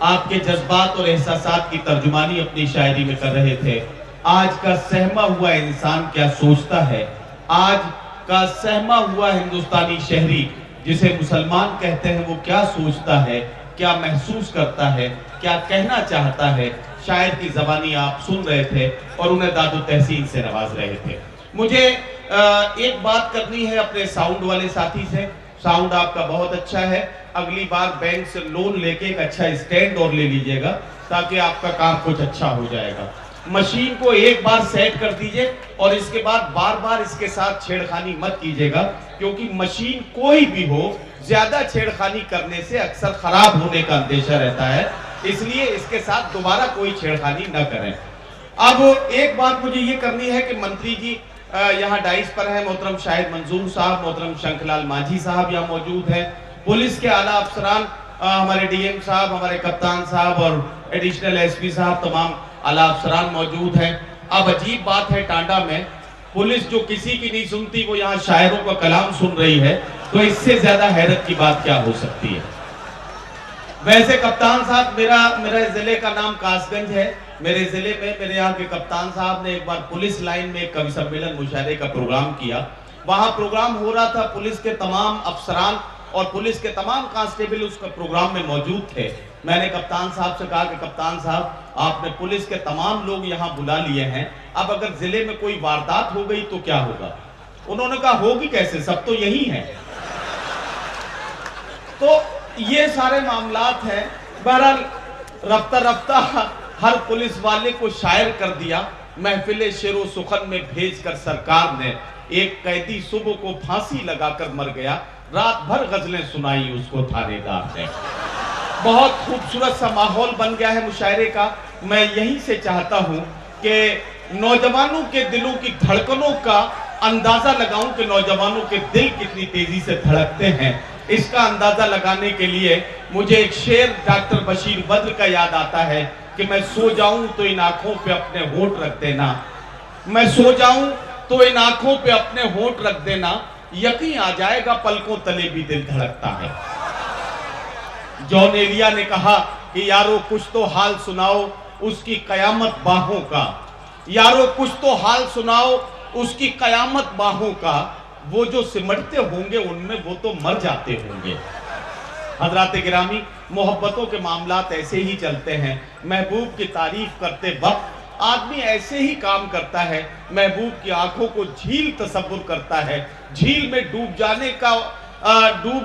आपके जज्बात और एहसासात की तर्जुमानी अपनी शायरी में कर रहे थे। आज का सहमा हुआ इंसान क्या सोचता है, आज का सहमा हुआ हिंदुस्तानी शहरी जिसे मुसलमान कहते हैं वो क्या सोचता है, क्या महसूस करता है, क्या कहना चाहता है। शायर की जबानी आप सुन रहे थे और उन्हें दादो तहसीन से नवाज रहे थे। मुझे एक बात करनी है अपने साउंड वाले साथी से। साउंड आपका बहुत अच्छा है, अगली बार बैंक से लोन लेके एक अच्छा स्टैंड और ले लीजिएगा ताकि आपका काम कुछ अच्छा हो जाएगा। मशीन को एक बार सेट कर दीजिए और इसके बाद बार बार इसके साथ छेड़खानी मत कीजिएगा, क्योंकि मशीन कोई भी हो ज्यादा छेड़खानी करने से अक्सर खराब होने का अंदेशा रहता है, इसलिए इसके साथ दोबारा कोई छेड़खानी न करें। अब एक बात मुझे ये करनी है कि मंत्री जी यहाँ डाइस पर है, मोहतरम शाहिद मंजूर साहब, मोहतरम शंखलाल माझी साहब यहाँ मौजूद हैं, पुलिस के आला अफसरान हमारे डीएम साहब, हमारे कप्तान साहब और एडिशनल एसपी साहब, तमाम आला अफसरान मौजूद हैं। अब अजीब बात है, टांडा में पुलिस जो किसी की नहीं सुनती वो यहाँ शायरों का कलाम सुन रही है, तो इससे ज्यादा हैरत की बात क्या हो सकती है। वैसे कप्तान साहब, मेरा जिले का नाम कासगंज है, मेरे जिले में मेरे यहाँ के कप्तान साहब ने एक बार पुलिस लाइन में एक कवि सम्मेलन मुशायरे का प्रोग्राम किया। वहां प्रोग्राम हो रहा था, पुलिस के तमाम अफसरान और पुलिस के तमाम कांस्टेबल उस प्रोग्राम में मौजूद थे। मैंने कप्तान साहब से कहा कि कप्तान साहब, आपने पुलिस के तमाम लोग यहाँ बुला लिए हैं, अब अगर जिले में कोई वारदात हो गई तो क्या होगा। उन्होंने कहा होगी कैसे, सब तो यही है। तो ये सारे मामलात हैं। बहरहाल रफ्ता रफ्ता हर पुलिस वाले को शायर कर दिया। महफिले शेरो सुखन में भेजकर सरकार ने एक कैदी सुबह को फांसी लगाकर मर गया, रात भर गजलें सुनाई उसको थानेदार ने। बहुत खूबसूरत सा माहौल बन गया है मुशायरे का। मैं यहीं से चाहता हूं कि नौजवानों के दिलों की धड़कनों का अंदाजा लगाऊं कि नौजवानों के दिल कितनी तेजी से धड़कते हैं। इसका अंदाजा लगाने के लिए मुझे एक शेर डॉक्टर बशीर बद्र का याद आता है कि मैं सो जाऊं तो इन आंखों पे अपने होंठ रख देना, मैं सो जाऊं तो इन आंखों पे अपने होंठ रख देना, यकीन आ जाएगा पलकों तले भी दिल धड़कता है। जॉन एलिया ने कहा कि यारो कुछ तो हाल सुनाओ उसकी कयामत बाहों का, यारो कुछ तो हाल सुनाओ उसकी कयामत बाहों का, वो जो सिमटते होंगे उनमें वो तो मर जाते होंगे। हजरात गिरामी, मोहब्बतों के मामलात ऐसे ही चलते हैं। महबूब की तारीफ करते वक्त आदमी ऐसे ही काम करता है। महबूब की आंखों को झील तसव्वुर करता है, झील में डूब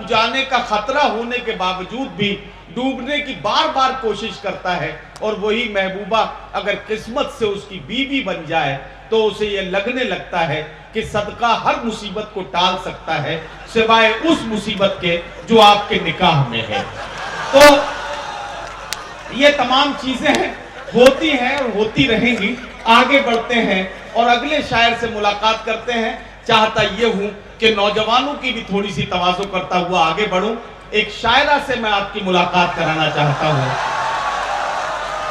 जाने का खतरा होने के बावजूद भी डूबने की बार बार कोशिश करता है। और वही महबूबा अगर किस्मत से उसकी बीवी बन जाए तो उसे यह लगने लगता है कि सदका हर मुसीबत को टाल सकता है सिवाय उस मुसीबत के जो आपके निकाह में है। तो ये तमाम चीजें हैं, होती हैं और होती रहेंगी। आगे बढ़ते हैं और अगले शायर से मुलाकात करते हैं। चाहता ये हूं कि नौजवानों की भी थोड़ी सी तवाज़ो करता हुआ आगे बढ़ूं। एक शायरा से मैं आपकी मुलाकात कराना चाहता हूं।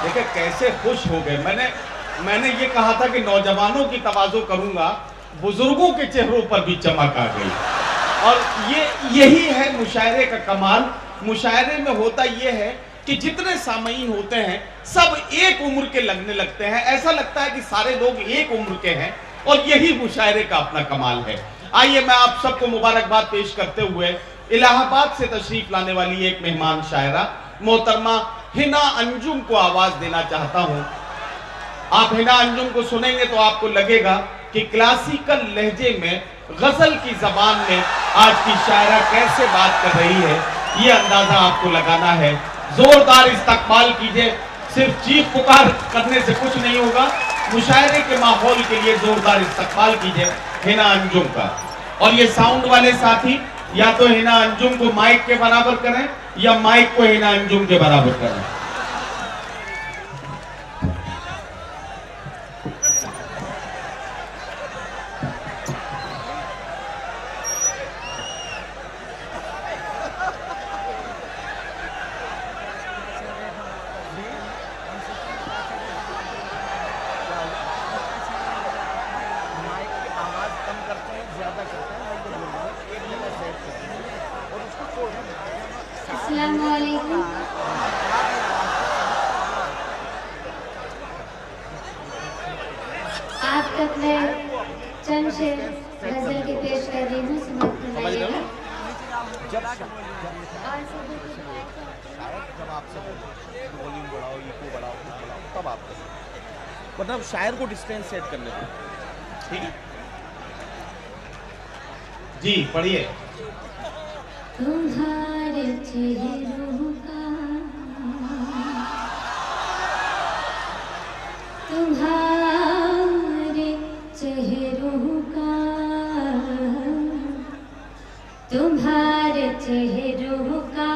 देखिए कैसे खुश हो गए। मैंने ये कहा था कि नौजवानों की तवाज़ो करूंगा, बुजुर्गों के चेहरों पर भी चमक आ गई। और यही है मुशायरे का कमाल। मुशायरे में होता यह है कि जितने सामईन होते हैं सब एक उम्र के लगने लगते हैं, ऐसा लगता है कि सारे लोग एक उम्र के हैं, और यही मुशायरे का अपना कमाल है। आइए मैं आप सबको मुबारकबाद पेश करते हुए इलाहाबाद से तशरीफ लाने वाली एक मेहमान शायरा मोहतरमा हिना अंजुम को आवाज देना चाहता हूं। आप हिना अंजुम को सुनेंगे तो आपको लगेगा कि क्लासिकल लहजे में, गजल की जबान में आज की शायरा कैसे बात कर रही है, ये अंदाजा आपको लगाना है। जोरदार इस्तकबाल कीजिए। सिर्फ चीख पुकार करने से कुछ नहीं होगा, मुशायरे के माहौल के लिए जोरदार इस्तकबाल कीजिए हिना अंजुम का। और ये साउंड वाले साथी या तो हिना अंजुम को माइक के बराबर करें या माइक को हिना अंजुम के बराबर करें। अस्सलामुअलैकुम। चंद शेर गजल के पेश कर रही हूँ, समाप्त फरमाइएगा। जब आपसे वॉल्यूम बढ़ाओ, इको बढ़ाओ, तब आप मतलब शायर को डिस्टेंस सेट करने को। ठीक है जी, पढ़िए। तुम्हारे चेहरों का, तुम्हारे चेहरों का, तुम्हारे चेहरों का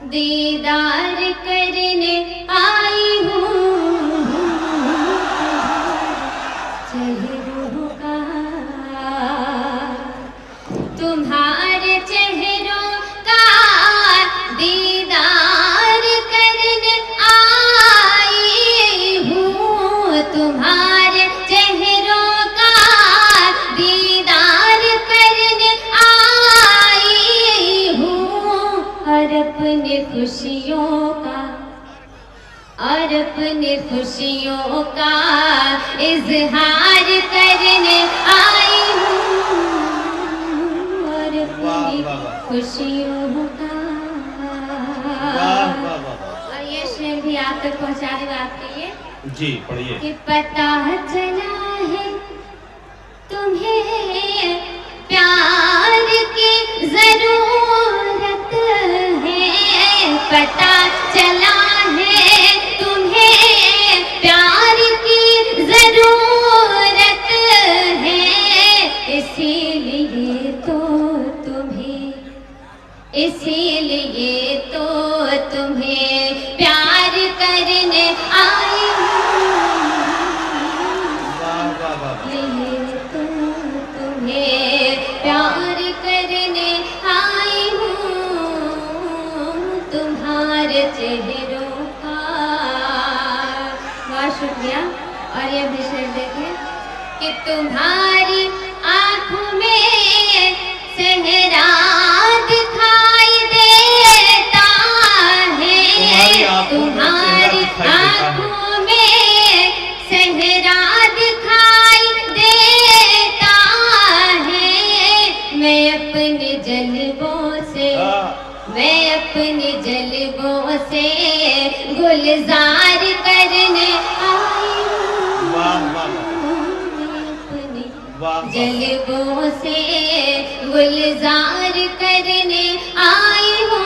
दीदार करने आई हूँ। चेहरों का, तुम्हारे चेहरों का दीदार करने आई हूँ। तुम्हारे चेहरों का दीदार करने आई हूँ। और अपनी खुशियों का, और अपनी खुशियों का इजहार करने आई हूँ। और अपनी खुशियों का, और ये शेर भी आप तक पहुँचा दूँ आपके लिए। जी पढ़िए। कि पता चला है तुम्हें प्यार की जरूरत है। पता चला है तुम्हें प्यार की जरूरत है। इसीलिए तो तुम्हें, इसीलिए तो तुम्हें प्यार करने आई हूँ। ये तो तुम्हें प्यार करने आई हूँ। तुम्हारे चेहरों का, बहुत शुक्रिया। और ये भी शेर देखें कि तुम्हारी आँखों में सेहरा दिखाई देता है। तुम्हारी आँखों में सेहरा दिखाई देता है। मैं अपने जलवों से, मैं अपने जलवों से गुलजार करने आई हूँ। जलवों से गुलजार करने आई हूँ।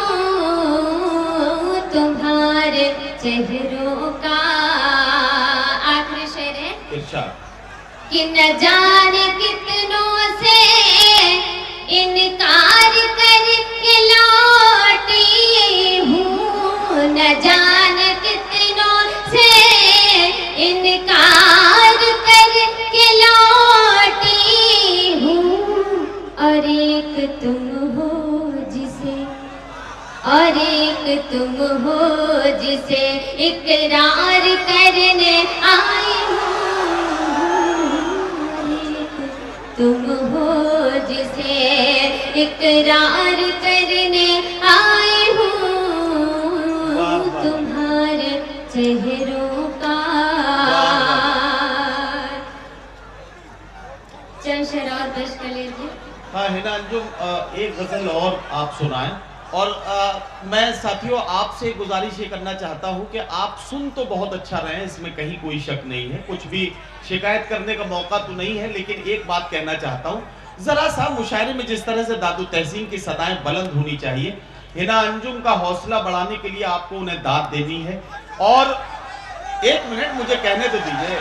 तुम्हारे चेहरों का, आखिरी शेर है कि न जाने कितनों से इनकार करके लौटी हूँ। न जाने कितनों से इनकार करके लौटी हूँ। और एक तुम हो जिसे, और एक तुम हो जिसे इकरार करने आई हूँ। तुम हो जिसे इकरार करने आई हूँ। तुम्हारे चेहरों का। चंद शेर और पेश कर लीजिए। हाँ हिना अंजुम, एक गजल और आप सुनाएं। और मैं साथियों आपसे गुजारिश ये करना चाहता हूँ कि आप सुन तो बहुत अच्छा रहे हैं, इसमें कहीं कोई शक नहीं है, कुछ भी शिकायत करने का मौका तो नहीं है। लेकिन एक बात कहना चाहता हूँ, जरा सा मुशायरे में जिस तरह से दादू तहसीन की सदाएं बुलंद होनी चाहिए, हिना अंजुम का हौसला बढ़ाने के लिए आपको उन्हें दाद देनी है। और एक मिनट मुझे कहने तो दीजिए,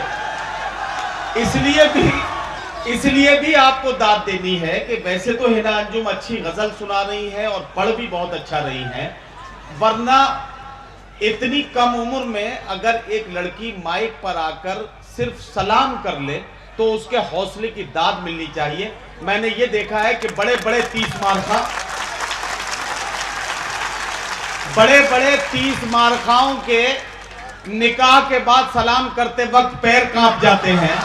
इसलिए भी आपको दाद देनी है कि वैसे तो हिना अंजुम अच्छी गजल सुना रही है और पढ़ भी बहुत अच्छा रही है, वरना इतनी कम उम्र में अगर एक लड़की माइक पर आकर सिर्फ सलाम कर ले तो उसके हौसले की दाद मिलनी चाहिए। मैंने ये देखा है कि बड़े बड़े 30 मारखाओं के निकाह के बाद सलाम करते वक्त पैर कांप जाते हैं,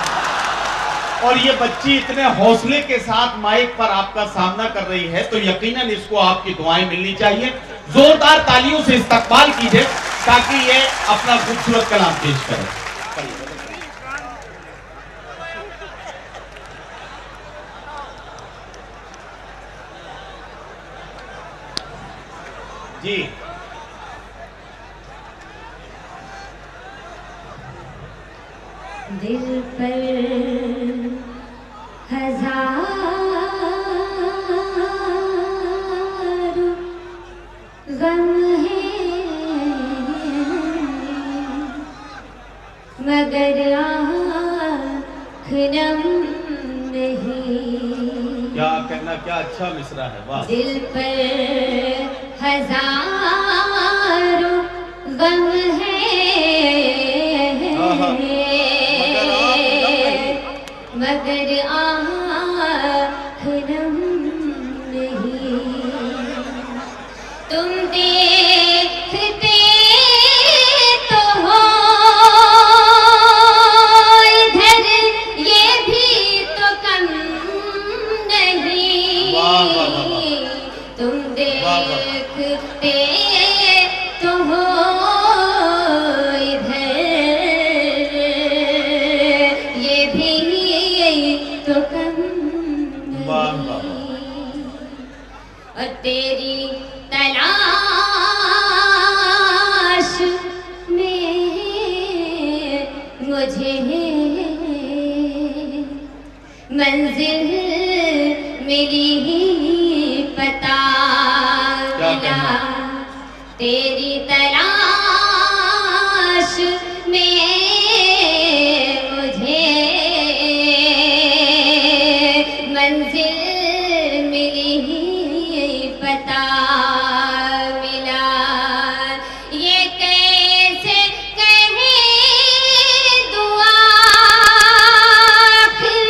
और ये बच्ची इतने हौसले के साथ माइक पर आपका सामना कर रही है, तो यकीनन इसको आपकी दुआएं मिलनी चाहिए। जोरदार तालियों से इस्तकबाल कीजिए ताकि ये अपना खूबसूरत कलाम पेश करे। जी दिल पर हजारों गम है मगर आँख नम नहीं। क्या कहना, क्या अच्छा मिसरा है, वाह। दिल पर हजारों गम है मगर आँख नम नहीं। तुम देखते तो हो इधर ये भी तो कम नहीं। वाह, वाह, वाह, वाह। तुम वाह, वाह। देखते तो हो इधर ये भी तो कम वाह, नहीं। वाह, और तेरी तलाश में मुझे मंजिल मिली पता क्या मिला। कहना? तेरी तलाश में मुझे मंजिल मिली पता मिला। ये कैसे कहे दुआ आखिर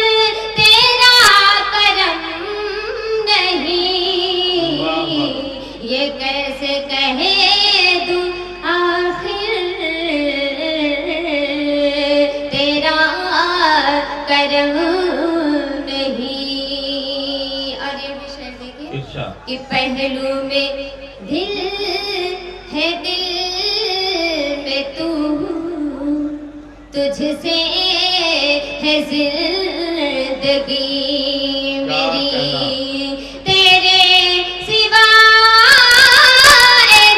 तेरा करम नहीं। वाह, वाह। ये कैसे कहे दूं आखिर तेरा करम नहीं। और ये भी शेर देखिए इरशाद। कि पहलू में दिल है दिल में तू तुझसे है जिंदगी मेरी। तेरे सिवा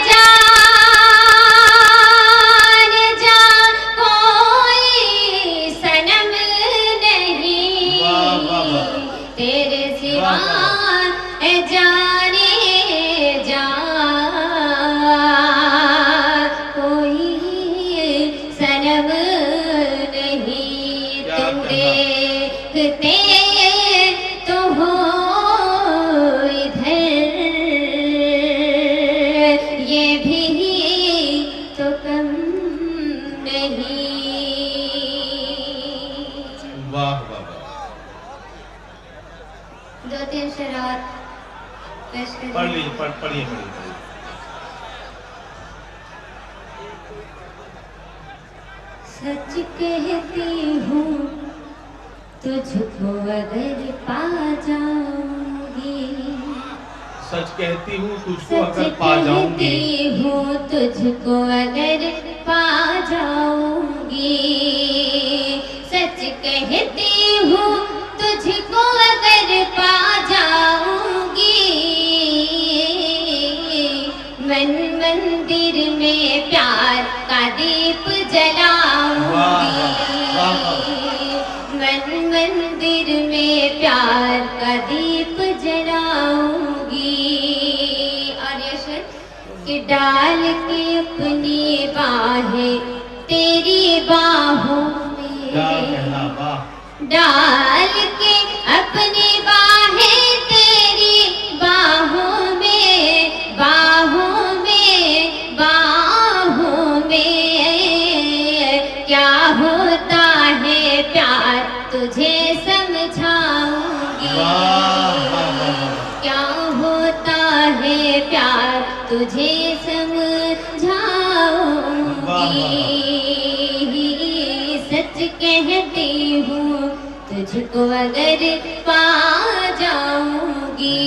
जान जा कोई सनम नहीं। वाह, वाह, वाह। तेरे सिवा वाह, जाने जा कोई सनम नहीं। क्या तुम कहना? देखते तो हो इधर ये भी तो कम नहीं। वाह, वाह, वाह। दो तीन शेर और पेश करिए। पढ़ लीजिए, पढ़िए। सच कहती हूँ तुझको अगर पा जाऊंगी। सच कहती हूँ तुझको सच अगर पा जाऊंगी। कहती हूँ तुझको अगर पा जाऊंगी। सच कहती हूँ तुझको अगर पा जाऊंगी। मन मंदिर में प्यार का दीप जलाऊंगी। वाह, वाह। मन मंदिर में प्यार का दीप जलाऊंगी। और ये शेर कि डाल के अपनी बाहें तेरी बाहों क्या में। कहना, वाह। डाल के अपनी बाहें तेरी बाहों में बाहों में बाहों में। क्या होता है प्यार तुझे समझाऊंगी। वाह, वाह, वाह। क्या होता है प्यार तुझे समझाऊंगी। सच कहती हूँ तुझको अगर पा जाऊंगी।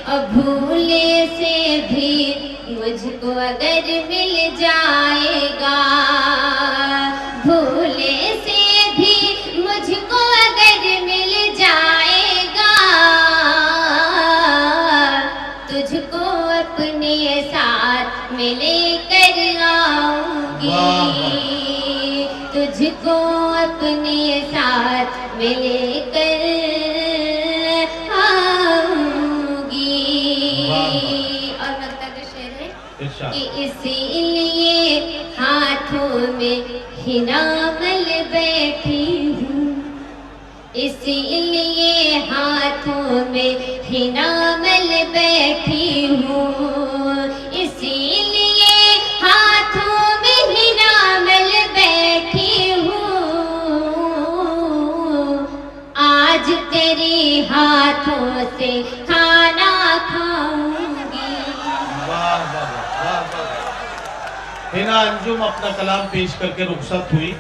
और भूले से भी मुझको अगर मिल जाएगा। भूले से भी मुझको अगर मिल जाएगा। तुझको अपने में लेकर आऊंगी, तुझको अपने साथ में लेकर आऊंगी। और लगता का शेर है इरशाद। कि इसीलिए हाथों में हिनामल बैठी हूँ, इसीलिए हाथों में हिनामल बैठी हूँ, इसीलिए हाथों में हिनामल बैठी हूँ। आज तेरे हाथों से खाना खाऊंगी। वाह वाह वाह वाह वाह। हिना अंजुम अपना कलाम पेश करके रुखसत हुई।